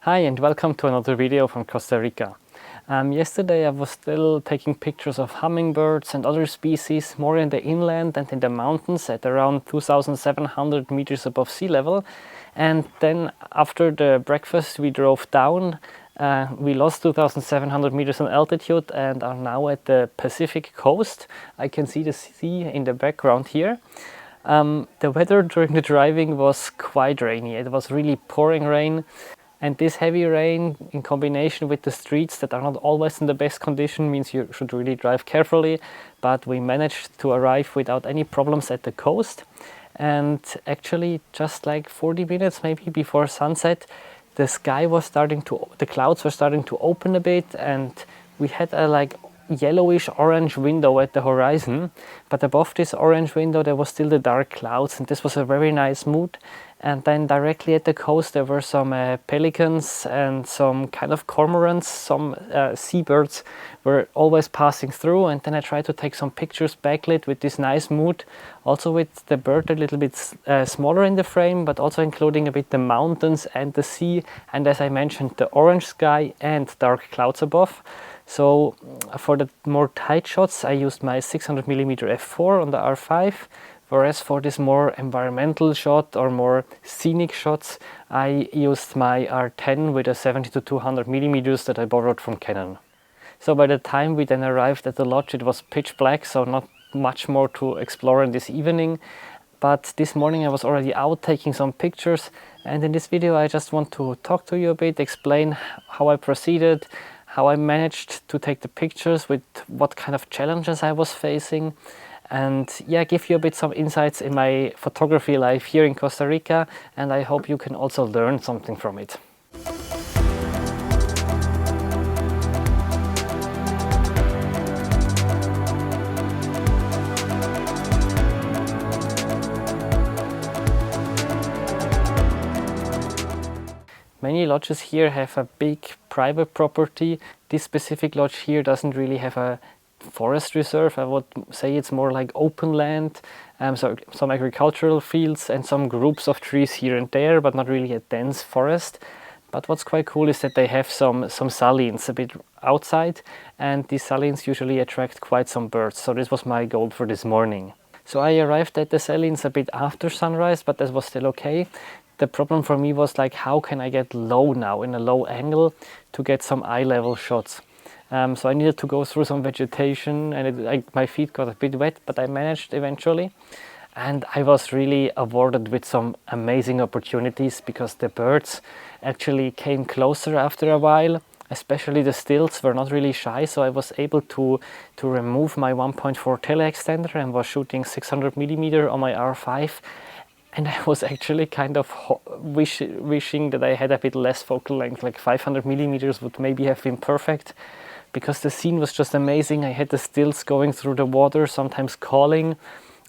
Hi and welcome to another video from Costa Rica. Yesterday I was still taking pictures of hummingbirds and other species more in the inland and in the mountains at around 2,700 meters above sea level. And then after the breakfast we drove down. We lost 2,700 meters in altitude and are now at the Pacific coast. I can see the sea in the background here. The weather during the driving was quite rainy. It was really pouring rain. And this heavy rain in combination with the streets that are not always in the best condition means you should really drive carefully. But we managed to arrive without any problems at the coast. And actually just like 40 minutes maybe before sunset, the clouds were starting to open a bit, and we had a yellowish orange window at the horizon, but above this orange window there was still the dark clouds, and this was a very nice mood. And then directly at the coast there were some pelicans and some kind of cormorants, some seabirds were always passing through. And then I tried to take some pictures backlit with this nice mood, also with the bird a little bit smaller in the frame, but also including a bit the mountains and the sea, and as I mentioned, the orange sky and dark clouds above. So for the more tight shots I used my 600mm f4 on the R5, whereas for this more environmental shot or more scenic shots I used my R10 with a 70-200mm that I borrowed from Canon. So by the time we then arrived at the lodge it was pitch black, so not much more to explore in this evening. But this morning I was already out taking some pictures, and in this video I just want to talk to you a bit, explain how I proceeded, how I managed to take the pictures, with what kind of challenges I was facing, and yeah, give you a bit some insights in my photography life here in Costa Rica, and I hope you can also learn something from it. Many lodges here have a big private property. This specific lodge here doesn't really have a forest reserve. I would say it's more like open land, so some agricultural fields and some groups of trees here and there, but not really a dense forest. But what's quite cool is that they have some salins a bit outside, and these salins usually attract quite some birds, so this was my goal for this morning. So I arrived at the salins a bit after sunrise, but that was still okay. The problem for me was how can I get low now, in a low angle, to get some eye level shots. So I needed to go through some vegetation, and my feet got a bit wet, but I managed eventually. And I was really awarded with some amazing opportunities because the birds actually came closer after a while. Especially the stilts were not really shy, so I was able to remove my 1.4 teleextender and was shooting 600mm on my R5. And I was actually kind of wishing that I had a bit less focal length, like 500mm would maybe have been perfect, because the scene was just amazing. I had the stilts going through the water, sometimes calling,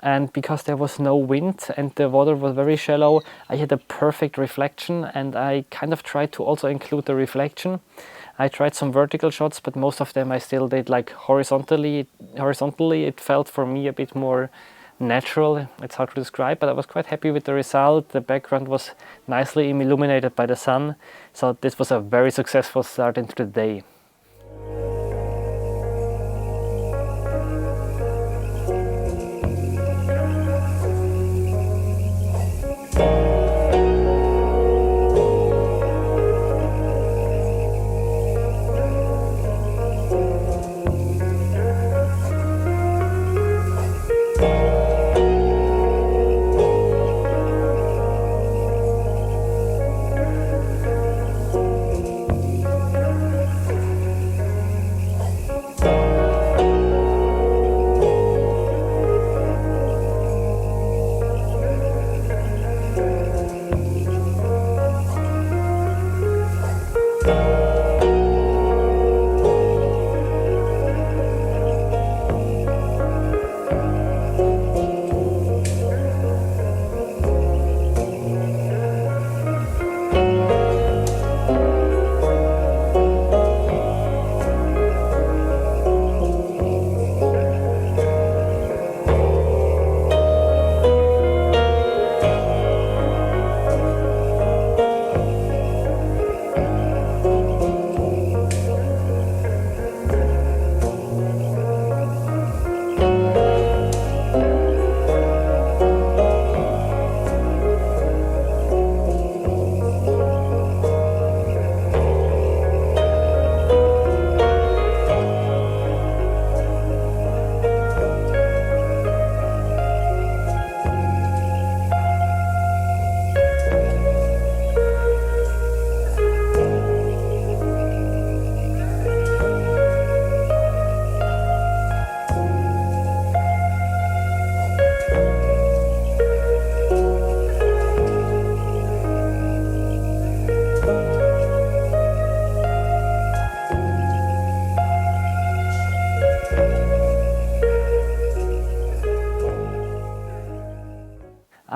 and because there was no wind and the water was very shallow, I had a perfect reflection, and I kind of tried to also include the reflection. I tried some vertical shots, but most of them I still did horizontally. It felt for me a bit more natural. It's hard to describe, but I was quite happy with the result. The background was nicely illuminated by the sun, so this was a very successful start into the day.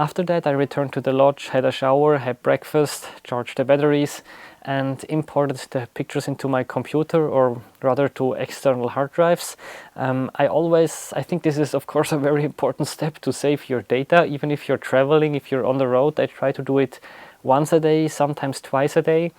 After that, I returned to the lodge, had a shower, had breakfast, charged the batteries, and imported the pictures into my computer, or rather to external hard drives. I think this is of course a very important step to save your data, even if you're traveling, if you're on the road. I try to do it once a day, sometimes twice a day.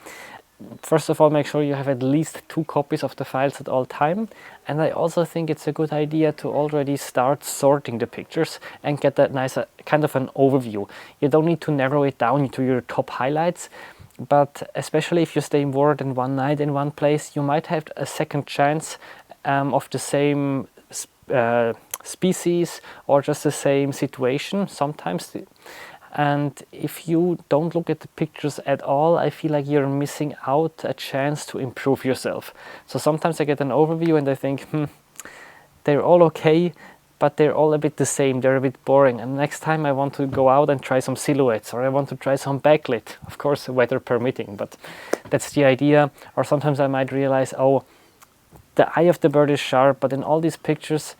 First of all, make sure you have at least 2 copies of the files at all time. And I also think it's a good idea to already start sorting the pictures and get that nice kind of an overview. You don't need to narrow it down to your top highlights, but especially if you stay more than one night in one place, you might have a second chance of the same species or just the same situation sometimes. And if you don't look at the pictures at all, I feel like you're missing out a chance to improve yourself. So sometimes I get an overview and I think, they're all okay, but they're all a bit the same, they're a bit boring. And next time I want to go out and try some silhouettes, or I want to try some backlit, of course, weather permitting, but that's the idea. Or sometimes I might realize, oh, the eye of the bird is sharp, but in all these pictures,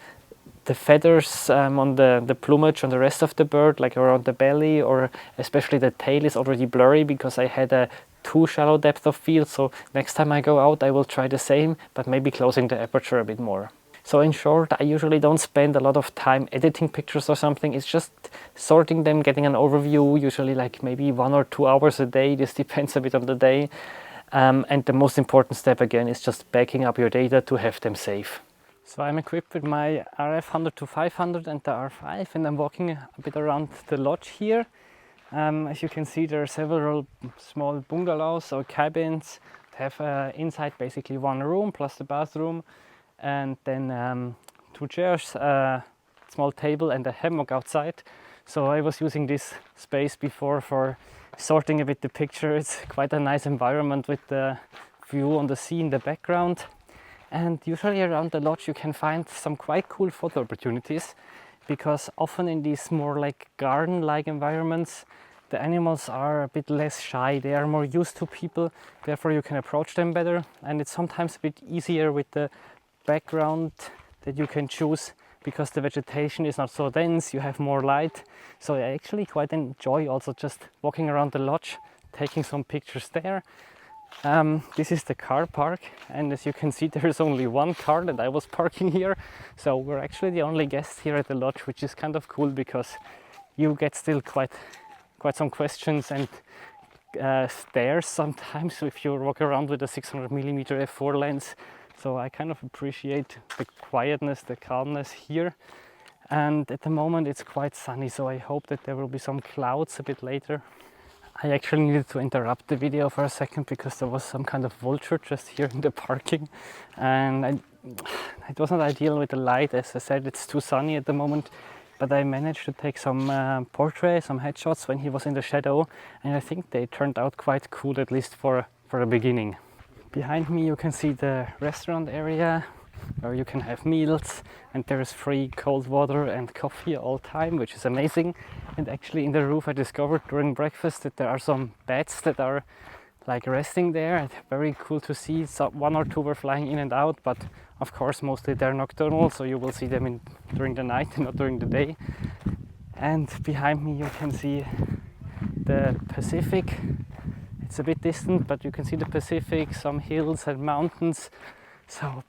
the feathers on the plumage on the rest of the bird, like around the belly, or especially the tail, is already blurry because I had a too shallow depth of field. So next time I go out, I will try the same, but maybe closing the aperture a bit more. So in short, I usually don't spend a lot of time editing pictures or something. It's just sorting them, getting an overview, usually like maybe 1 or 2 hours a day. This depends a bit on the day. And the most important step again is just backing up your data to have them safe. So I'm equipped with my RF 100-500 and the R5, and I'm walking a bit around the lodge here. As you can see, there are several small bungalows or cabins. They have inside basically 1 room plus the bathroom, and then 2 chairs, a small table and a hammock outside. So I was using this space before for sorting a bit the picture. It's quite a nice environment with the view on the sea in the background. And usually around the lodge you can find some quite cool photo opportunities, because often in these more like garden-like environments, the animals are a bit less shy. They are more used to people, therefore you can approach them better. And it's sometimes a bit easier with the background that you can choose, because the vegetation is not so dense, you have more light. So I actually quite enjoy also just walking around the lodge, taking some pictures there. This is the car park, and as you can see, there is only 1 car that I was parking here. So we're actually the only guests here at the lodge, which is kind of cool, because you get still quite some questions and stares sometimes if you walk around with a 600mm f4 lens. So I kind of appreciate the quietness, the calmness here. And at the moment it's quite sunny, so I hope that there will be some clouds a bit later. I actually needed to interrupt the video for a second because there was some kind of vulture just here in the parking, and it wasn't ideal with the light. As I said, it's too sunny at the moment, but I managed to take some portraits, some headshots when he was in the shadow, and I think they turned out quite cool, at least for the beginning. Behind me you can see the restaurant area where you can have meals, and there is free cold water and coffee all time, which is amazing. And actually in the roof I discovered during breakfast that there are some bats that are like resting there, and very cool to see. So 1 or 2 were flying in and out, but of course mostly they're nocturnal, so you will see them during the night, not during the day. And behind me you can see the Pacific. It's a bit distant, but you can see the Pacific, some hills and mountains. So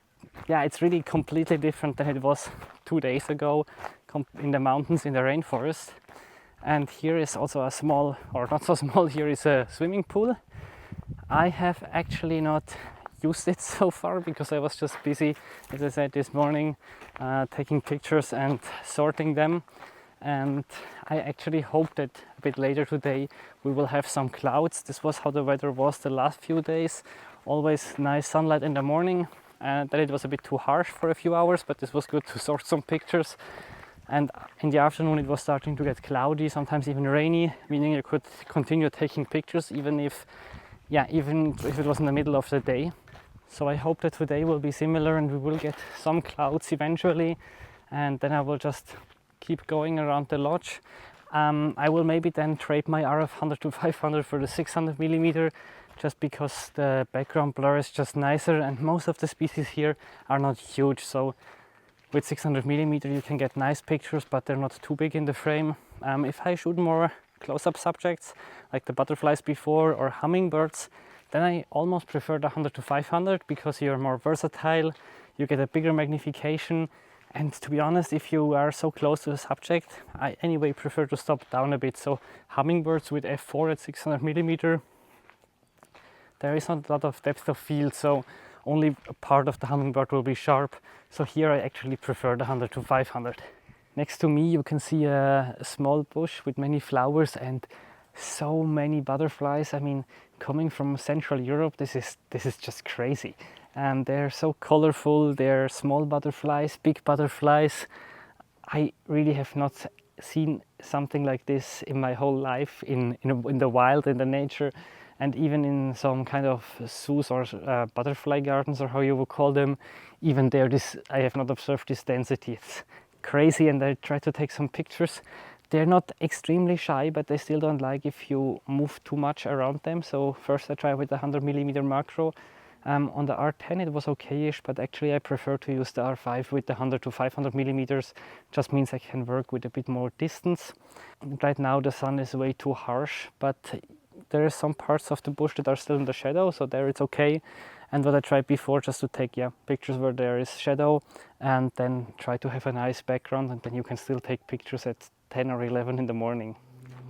yeah, it's really completely different than it was 2 days ago in the mountains in the rainforest. And here is also a small, or not so small, here is a swimming pool. I have actually not used it so far because I was just busy, as I said, this morning, taking pictures and sorting them. And I actually hope that a bit later today we will have some clouds. This was how the weather was the last few days. Always nice sunlight in the morning, and then it was a bit too harsh for a few hours, but this was good to sort some pictures. And in the afternoon it was starting to get cloudy, sometimes even rainy, meaning you could continue taking pictures even if it was in the middle of the day. So I hope that today will be similar and we will get some clouds eventually, and then I will just keep going around the lodge. I will maybe then trade my RF 100-500 for the 600mm, just because the background blur is just nicer, and most of the species here are not huge. So with 600mm you can get nice pictures, but they're not too big in the frame. If I shoot more close-up subjects like the butterflies before or hummingbirds, then I almost prefer the 100 to 500 because you're more versatile, you get a bigger magnification, and to be honest, if you are so close to the subject, I anyway prefer to stop down a bit. So hummingbirds with f4 at 600 millimeter, there is not a lot of depth of field, so only a part of the hummingbird will be sharp. So here I actually prefer the 100 to 500. Next to me you can see a small bush with many flowers and so many butterflies. I mean, coming from Central Europe, this is just crazy. They're so colorful. They're small butterflies, big butterflies. I really have not seen something like this in my whole life in the wild, in the nature, and even in some kind of zoos or butterfly gardens, or how you would call them. Even there, I have not observed this density. It's crazy, and I try to take some pictures. They're not extremely shy, but they still don't like if you move too much around them. So first I try with the 100 millimeter macro. On the R10 it was okayish, but actually I prefer to use the R5 with the 100 to 500 millimeters. Just means I can work with a bit more distance. Right now the sun is way too harsh, but there are some parts of the bush that are still in the shadow, so there it's okay. And what I tried before, just to take pictures where there is shadow, and then try to have a nice background, and then you can still take pictures at 10 or 11 in the morning.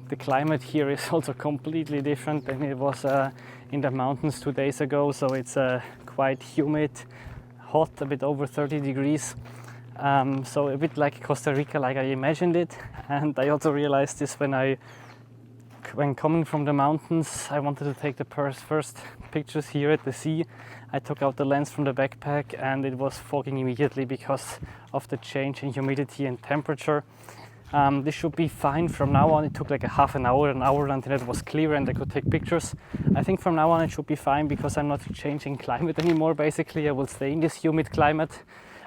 The climate here is also completely different than it was in the mountains 2 days ago. So it's quite humid, hot, a bit over 30 degrees. So a bit like Costa Rica, like I imagined it. And I also realized this when coming from the mountains. I wanted to take the first pictures here at the sea. I took out the lens from the backpack and it was fogging immediately because of the change in humidity and temperature. This should be fine from now on. It took like an hour until it was clear and I could take pictures. I think from now on it should be fine because I'm not changing climate anymore. Basically, I will stay in this humid climate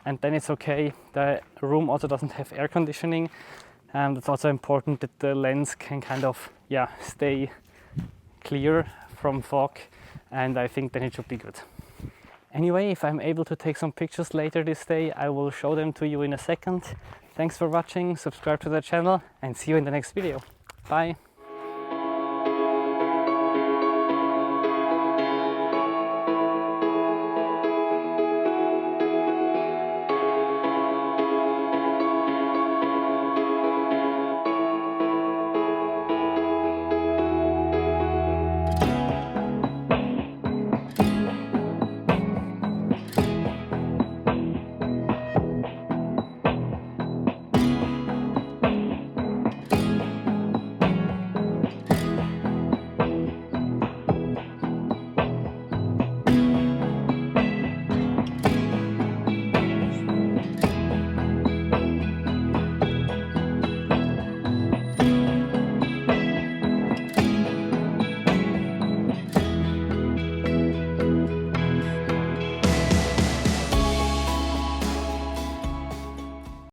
and then it's okay. The room also doesn't have air conditioning. It's also important that the lens can kind of stay clear from fog, and I think then it should be good. Anyway, if I'm able to take some pictures later this day, I will show them to you in a second. Thanks for watching, subscribe to the channel, and see you in the next video. Bye!